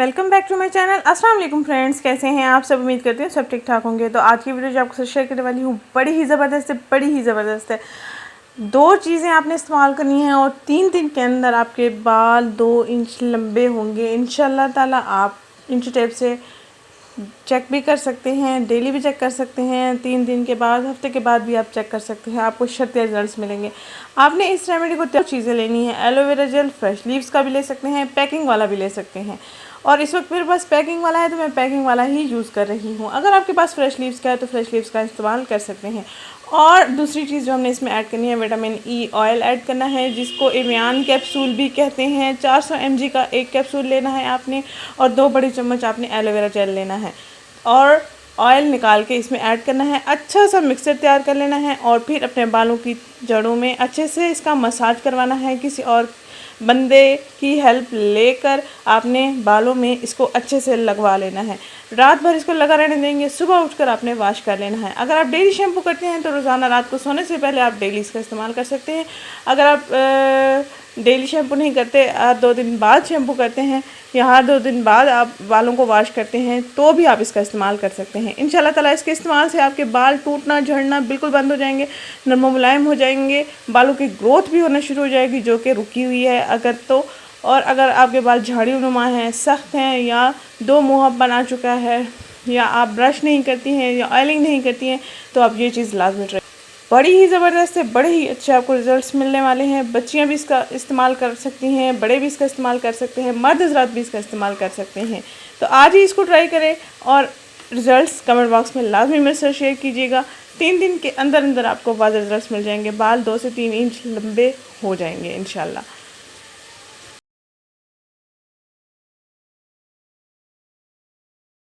Welcome back to my channel. अस्सलाम वालेकुम friends, कैसे हैं आप सब? उम्मीद करती हूँ सब ठीक ठाक होंगे। तो आज की वीडियो जो आपको शेयर करने वाली हूँ बड़ी ही ज़बरदस्त है। 2 चीज़ें आपने इस्तेमाल करनी है और 3 दिन के अंदर आपके बाल 2 इंच लंबे होंगे इंशाल्लाह ताला। आप इंच टेप से चेक भी कर सकते हैं, डेली भी चेक कर सकते हैं, 3 दिन के बाद, हफ्ते के बाद भी आप चेक कर सकते हैं। आपको शर्तीले रिजल्ट्स मिलेंगे। आपने इस रेमेडी को 3 चीज़ें लेनी है। एलोवेरा जेल फ्रेश लीव्स का भी ले सकते हैं, पैकिंग वाला भी ले सकते हैं। और इस वक्त मेरे पास पैकिंग वाला है तो मैं पैकिंग वाला ही यूज़ कर रही हूँ। अगर आपके पास फ्रेश लीव्स का है तो फ्रेश लीव्स का इस्तेमाल कर सकते हैं। और दूसरी चीज़ जो हमने इसमें ऐड करनी है, विटामिन ई ऑयल ऐड करना है, जिसको एवियान कैप्सूल भी कहते हैं। 400 mg का एक कैप्सूल लेना है आपने और 2 बड़ी चम्मच आपने एलोवेरा जेल लेना है और ऑयल निकाल के इसमें ऐड करना है। अच्छा सा मिक्सर तैयार कर लेना है और फिर अपने बालों की जड़ों में अच्छे से इसका मसाज करवाना है। किसी और बंदे की हेल्प लेकर आपने बालों में इसको अच्छे से लगवा लेना है। रात भर इसको लगा रहने देंगे, सुबह उठकर आपने वॉश कर लेना है। अगर आप डेली शैम्पू करते हैं तो रोज़ाना रात को सोने से पहले आप डेली इसका इस्तेमाल कर सकते हैं। अगर आप डेली शैम्पू नहीं करते, 2 दिन बाद शैम्पू करते हैं या हर 2 दिन बाद आप बालों को वॉश करते हैं तो भी आप इसका इस्तेमाल कर सकते हैं। इंशाल्लाह ताला इसके इस्तेमाल से आपके बाल टूटना झड़ना बिल्कुल बंद हो जाएंगे, नरम मुलायम हो जाएंगे, बालों की ग्रोथ भी होना शुरू हो जाएगी जो कि रुकी हुई है अगर तो। और अगर आपके बाल झाड़ी नुमा हैं, सख्त हैं या 2 मुँह बना चुका है या आप ब्रश नहीं करती हैं या ऑयलिंग नहीं करती हैं तो आप ये चीज़ लाजमी ट्राई। बड़ी ही ज़बरदस्त है, बड़े ही अच्छे आपको रिज़ल्ट्स मिलने वाले हैं। बच्चियां भी इसका इस्तेमाल कर सकती हैं, बड़े भी इसका इस्तेमाल कर सकते हैं, मर्द हज़रात भी इसका इस्तेमाल कर सकते हैं। तो आज ही इसको ट्राई करें और रिज़ल्ट्स कमेंट बॉक्स में लाजमी मेरे साथ शेयर कीजिएगा। 3 दिन के अंदर अंदर आपको वाज़ेह रिज़ल्ट्स मिल जाएंगे, बाल 2 से 3 इंच लंबे हो जाएंगे इंशाल्लाह।